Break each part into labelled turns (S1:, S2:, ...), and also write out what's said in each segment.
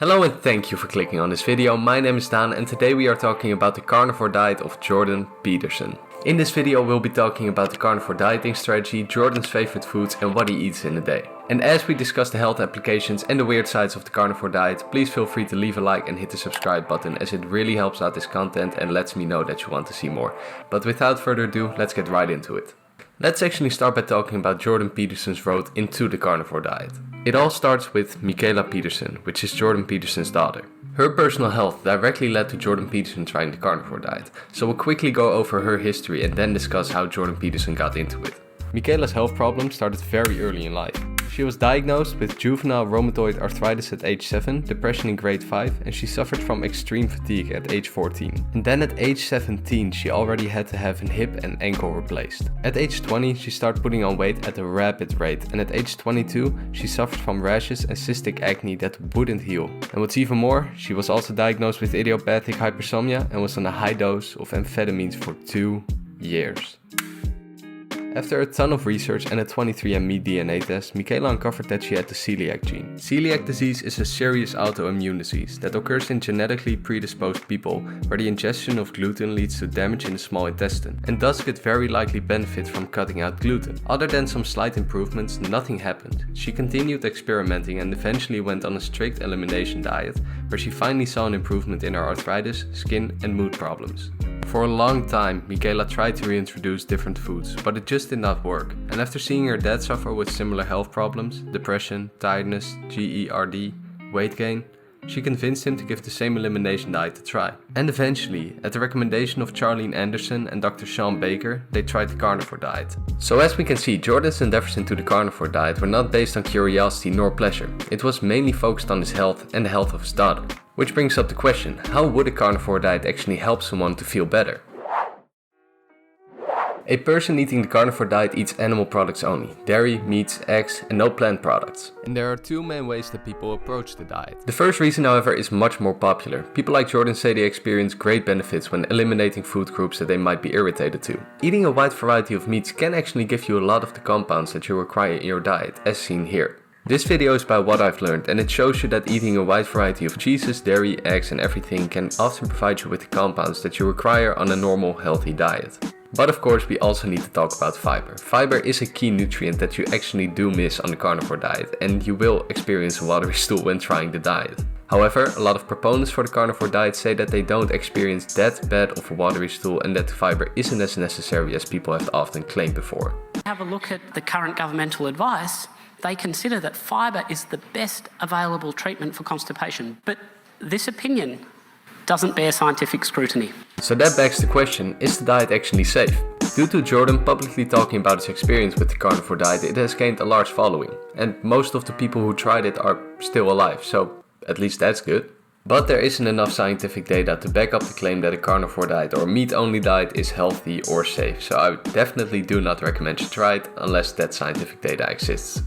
S1: Hello and thank you for clicking on this video. My name is Daan and today we are talking about the carnivore diet of Jordan Peterson. In this video we'll be talking about the carnivore dieting strategy, Jordan's favorite foods and what he eats in a day. And as we discuss the health applications and the weird sides of the carnivore diet, please feel free to leave a like and hit the subscribe button as it really helps out this content and lets me know that you want to see more. But without further ado, let's get right into it. Let's actually start by talking about Jordan Peterson's road into the carnivore diet. It all starts with Mikhaila Peterson, which is Jordan Peterson's daughter. Her personal health directly led to Jordan Peterson trying the carnivore diet, so we'll quickly go over her history and then discuss how Jordan Peterson got into it. Mikhaila's health problems started very early in life. She was diagnosed with juvenile rheumatoid arthritis at age 7, depression in grade 5, and she suffered from extreme fatigue at age 14. And then at age 17 she already had to have a hip and ankle replaced. At age 20 she started putting on weight at a rapid rate, and at age 22 she suffered from rashes and cystic acne that wouldn't heal. And what's even more, she was also diagnosed with idiopathic hypersomnia and was on a high dose of amphetamines for 2 years. After a ton of research and a 23andMe DNA test, Mikhaila uncovered that she had the celiac gene. Celiac disease is a serious autoimmune disease that occurs in genetically predisposed people where the ingestion of gluten leads to damage in the small intestine and thus could very likely benefit from cutting out gluten. Other than some slight improvements, nothing happened. She continued experimenting and eventually went on a strict elimination diet where she finally saw an improvement in her arthritis, skin and mood problems. For a long time, Mikhaila tried to reintroduce different foods, but it just did not work. And after seeing her dad suffer with similar health problems, depression, tiredness, GERD, weight gain, she convinced him to give the same elimination diet a try. And eventually, at the recommendation of Charlene Anderson and Dr. Sean Baker, they tried the carnivore diet. So as we can see, Jordan's endeavors into the carnivore diet were not based on curiosity nor pleasure. It was mainly focused on his health and the health of his daughter. Which brings up the question, how would a carnivore diet actually help someone to feel better? A person eating the carnivore diet eats animal products only, dairy, meats, eggs and no plant products. And there are two main ways that people approach the diet. The first reason, however, is much more popular. People like Jordan say they experience great benefits when eliminating food groups that they might be irritated to. Eating a wide variety of meats can actually give you a lot of the compounds that you require in your diet, as seen here. This video is by what I've learned and it shows you that eating a wide variety of cheeses, dairy, eggs and everything can often provide you with the compounds that you require on a normal healthy diet. But of course we also need to talk about fiber. Fiber is a key nutrient that you actually do miss on the carnivore diet and you will experience a watery stool when trying the diet. However, a lot of proponents for the carnivore diet say that they don't experience that bad of a watery stool and that the fiber isn't as necessary as people have often claimed before.
S2: Have a look at the current governmental advice. They consider that fibre is the best available treatment for constipation. But this opinion doesn't bear scientific scrutiny.
S1: So that begs the question, is the diet actually safe? Due to Jordan publicly talking about his experience with the carnivore diet, it has gained a large following. And most of the people who tried it are still alive, so at least that's good. But there isn't enough scientific data to back up the claim that a carnivore diet or meat-only diet is healthy or safe. So I definitely do not recommend you try it unless that scientific data exists.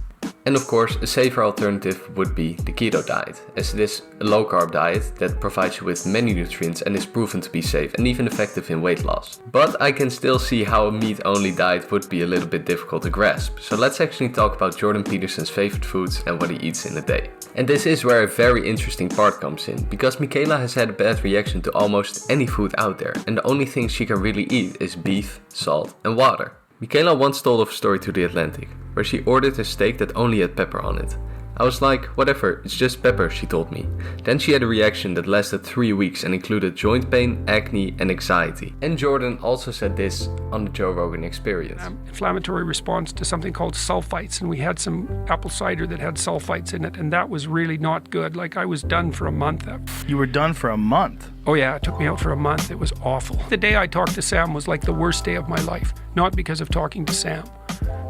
S1: And of course, a safer alternative would be the keto diet, as it is a low-carb diet that provides you with many nutrients and is proven to be safe and even effective in weight loss. But I can still see how a meat-only diet would be a little bit difficult to grasp, so let's actually talk about Jordan Peterson's favorite foods and what he eats in a day. And this is where a very interesting part comes in, because Mikhaila has had a bad reaction to almost any food out there, and the only thing she can really eat is beef, salt and water. Mikhaila once told of a story to The Atlantic, where she ordered a steak that only had pepper on it. I was like, whatever, it's just pepper, she told me. Then she had a reaction that lasted 3 weeks and included joint pain, acne and anxiety. And Jordan also said this on the Joe Rogan Experience.
S3: Inflammatory response to something called sulfites, and we had some apple cider that had sulfites in it, and that was really not good. Like, I was done for a month.
S4: You were done for a month?
S3: Oh yeah, it took me out for a month. It was awful. The day I talked to Sam was like the worst day of my life. Not because of talking to Sam,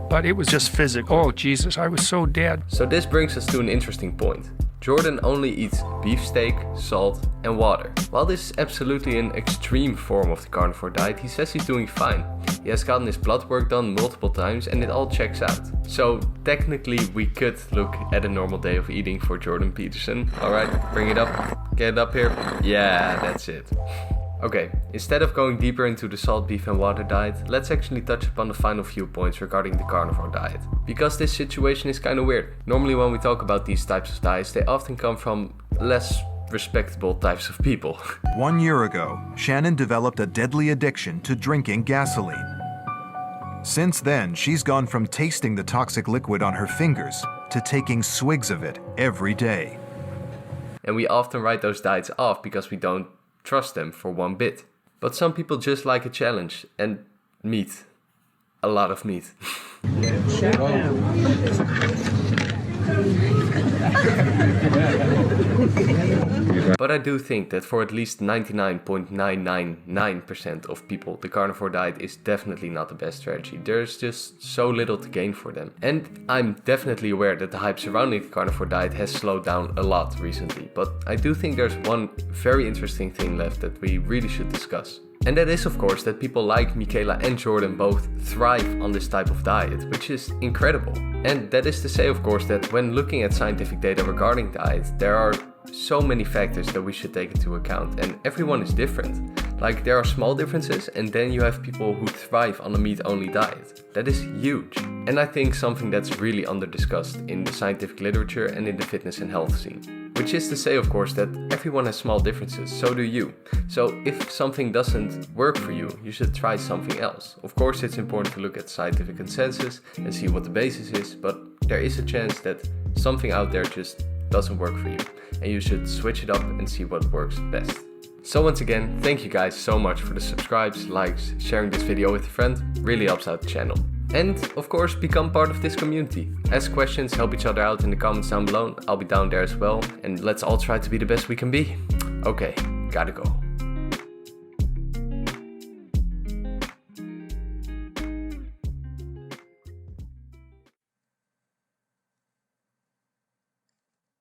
S3: but it was
S4: just physical.
S3: Oh Jesus, I was so dead.
S1: So this brings us to an interesting point. Jordan only eats beefsteak, salt and water. While this is absolutely an extreme form of the carnivore diet, he says he's doing fine. He has gotten his blood work done multiple times and it all checks out. So technically we could look at a normal day of eating for Jordan Peterson. Alright, bring it up. Get it up here. Yeah, that's it. Okay, instead of going deeper into the salt, beef and water diet, let's actually touch upon the final few points regarding the carnivore diet. Because this situation is kind of weird. Normally when we talk about these types of diets, they often come from less respectable types of people.
S5: 1 year ago, Shannon developed a deadly addiction to drinking gasoline. Since then, she's gone from tasting the toxic liquid on her fingers to taking swigs of it every day.
S1: And we often write those diets off because we don't trust them for one bit. But some people just like a challenge and meat. A lot of meat. But I do think that for at least 99.999% of people, the carnivore diet is definitely not the best strategy. There's just so little to gain for them. And I'm definitely aware that the hype surrounding the carnivore diet has slowed down a lot recently. But I do think there's one very interesting thing left that we really should discuss. And that is, of course, that people like Mikhaila and Jordan both thrive on this type of diet, which is incredible. And that is to say, of course, that when looking at scientific data regarding diet, there are so many factors that we should take into account, and everyone is different. Like, there are small differences, and then you have people who thrive on a meat-only diet. That is huge. And I think something that's really under-discussed in the scientific literature and in the fitness and health scene. Which is to say, of course, that everyone has small differences, so do you. So if something doesn't work for you, you should try something else. Of course, it's important to look at scientific consensus and see what the basis is, but there is a chance that something out there just doesn't work for you, and you should switch it up and see what works best. So once again, thank you guys so much for the subscribes, likes, sharing this video with a friend, really helps out the channel. And of course, become part of this community. Ask questions, help each other out in the comments down below. I'll be down there as well, and let's all try to be the best we can be. Okay, gotta go.